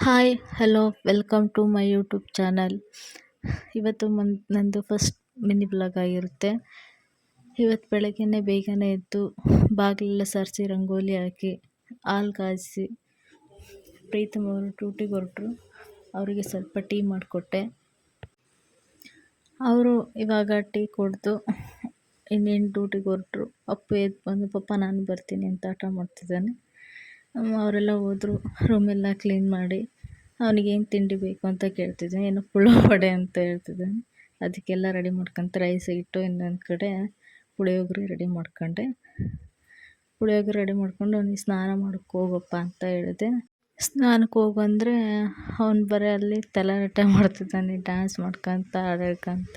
Hi hello welcome to my YouTube channel. ಇವತ್ತು ನಂದು first mini blog ಆಗಿರುತ್ತೆ. ಇವತ್ತು ಬೆಳಗ್ಗೆನೇ ಬೇಗನೆ ಎದ್ದು ಬಾಗಿಲೆಲ್ಲ ಸಾರಿಸಿ ರಂಗೋಲಿ ಹಾಕಿ ಹಾಲು ಕಾಯಿಸಿ ಪ್ರೀತಮ್ ಅವರು ಡ್ಯೂಟಿಗೆ ಹೊರಟರು. ಅವರಿಗೆ ಸ್ವಲ್ಪ ಟೀ ಮಾಡಿಕೊಟ್ಟೆ. ಅವರು ಇವಾಗ ಟೀ ಕುಡಿದು ಇನ್ನೇನು ಡ್ಯೂಟಿಗೆ ಹೊರಟರು. ಅಪ್ಪು ಎದ್ದು ಬಂದು ಪಪ್ಪ ನಾನು ಬರ್ತೀನಿ ಅಂತ ಆಟ ಮಾಡ್ತಿದ್ದಾನೆ. ಅವರೆಲ್ಲ ಹೋದರು. ರೂಮೆಲ್ಲ ಕ್ಲೀನ್ ಮಾಡಿ ಅವನಿಗೇನು ತಿಂಡಿ ಬೇಕು ಅಂತ ಕೇಳ್ತಿದ್ದಾನೆ. ಏನೋ ಪುಳಿಯೋಗರೆ ಅಂತ ಹೇಳ್ತಿದ್ದಾನೆ. ಅದಕ್ಕೆಲ್ಲ ರೆಡಿ ಮಾಡ್ಕೊಂತ ರೈಸ್ ಇಟ್ಟು ಇನ್ನೊಂದು ಕಡೆ ಪುಳಿಯೋಗರೆ ರೆಡಿ ಮಾಡ್ಕೊಂಡೆ. ಪುಳಿಯೋಗರೆ ರೆಡಿ ಮಾಡ್ಕೊಂಡು ಅವನಿಗೆ ಸ್ನಾನ ಮಾಡೋಕ್ಕೆ ಹೋಗಪ್ಪ ಅಂತ ಹೇಳಿದೆ. ಸ್ನಾನಕ್ಕೆ ಹೋಗಂದರೆ ಅವ್ನು ಬರೀ ಅಲ್ಲಿ ತಲೆಹರಟೆ ಮಾಡ್ತಿದ್ದಾನೆ, ಡ್ಯಾನ್ಸ್ ಮಾಡ್ಕೊತ ಹಾಡು ಹೇಳ್ಕೊಂತ.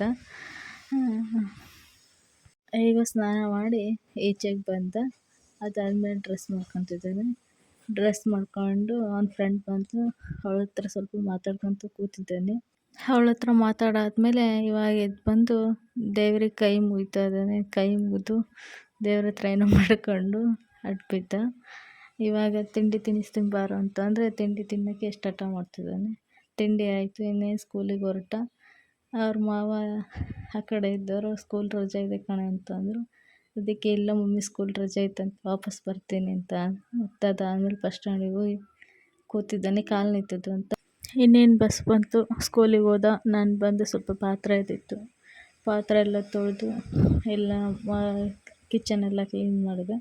ಈಗ ಸ್ನಾನ ಮಾಡಿ ಈಚೆಗೆ ಬಂದ. ಅದಾದಮೇಲೆ ಡ್ರೆಸ್ ಮಾಡ್ಕೊತಿದ್ದಾನೆ. ಡ್ರೆಸ್ ಮಾಡ್ಕೊಂಡು ಅವ್ನ ಫ್ರೆಂಡ್ ಬಂದು ಅವಳ ಹತ್ರ ಸ್ವಲ್ಪ ಮಾತಾಡ್ಕೊತ ಕೂತಿದ್ದಾನೆ. ಅವಳ ಹತ್ರ ಮಾತಾಡಾದ್ಮೇಲೆ ಇವಾಗ ಎದ್ದು ಬಂದು ದೇವ್ರಿಗೆ ಕೈ ಮುಗಿತಾ ಇದ್ದಾನೆ. ಕೈ ಮುಗಿದು ದೇವ್ರ ಹತ್ರ ಏನೋ ಮಾಡ್ಕೊಂಡು ಅಡ್ಬಿದ್ದ. ಇವಾಗ ತಿಂಡಿ ತಿನ್ನಿಸ್ತೀನಿ ಬಾರೋ ಅಂತಂದರೆ ತಿಂಡಿ ತಿನ್ನೋಕ್ಕೆ ಎಷ್ಟು ಹಠ ಮಾಡ್ತಿದ್ದಾನೆ. ತಿಂಡಿ ಆಯಿತು, ಇನ್ನೇನು ಸ್ಕೂಲಿಗೆ ಹೊರಟ. ಅವ್ರ ಮಾವ ಆ ಕಡೆ ಇದ್ದವರು ಸ್ಕೂಲ್ ರಜೆ ಇದೆ ಕಣೆ ಅಂತಂದರು. ಅದಕ್ಕೆ ಇಲ್ಲ ಮಮ್ಮಿ ಸ್ಕೂಲ್ ರಜೆ ಐತಂತ ವಾಪಸ್ ಬರ್ತೀನಿ ಅಂತ. ಮತ್ತು ಅದಾದಮೇಲೆ ಬಸ್ ಸ್ಟ್ಯಾಂಡಿಗೆ ಹೋಗಿ ಕೂತಿದ್ದಾನೆ. ಕಾಲು ನಿಂತಿದ್ದು ಅಂತ. ಇನ್ನೇನು ಬಸ್ ಬಂತು, ಸ್ಕೂಲಿಗೆ ಹೋದ. ನಾನು ಬಂದು ಸ್ವಲ್ಪ ಪಾತ್ರೆ ಇದ್ದಿತ್ತು, ಪಾತ್ರೆ ಎಲ್ಲ ತೊಳೆದು ಎಲ್ಲ ಕಿಚನೆಲ್ಲ ಕ್ಲೀನ್ ಮಾಡಿದೆ.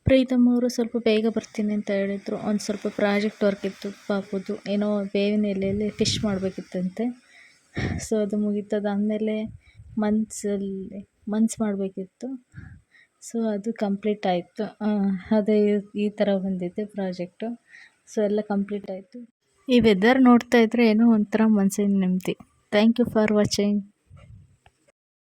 ಪ್ರೀತಮ್ ಅವರು ಸ್ವಲ್ಪ ಬೇಗ ಬರ್ತೀನಿ ಅಂತ ಹೇಳಿದರು. ಒಂದು ಸ್ವಲ್ಪ ಪ್ರಾಜೆಕ್ಟ್ ವರ್ಕ್ ಇತ್ತು ಪಾಪುದು. ಏನೋ ಬೇವಿನ ಎಲೆಯಲ್ಲಿ ಫಿಶ್ ಮಾಡಬೇಕಿತ್ತಂತೆ. ಸೊ ಅದು ಮುಗೀತದಾದಮೇಲೆ ಮನ್ಸು ಮಾಡಬೇಕಿತ್ತು. ಸೊ ಅದು ಕಂಪ್ಲೀಟ್ ಆಯಿತು. ಅದೇ ಈ ಥರ ಬಂದಿದೆ ಪ್ರಾಜೆಕ್ಟು. ಸೊ ಎಲ್ಲ ಕಂಪ್ಲೀಟ್ ಆಯಿತು. ಈ ವೆದರ್ ನೋಡ್ತಾ ಇದ್ದರೆ ಏನೋ ಒಂಥರ ಮನಸ್ಸಿಗೆ ನೆಮ್ಮದಿ. Thank you for watching.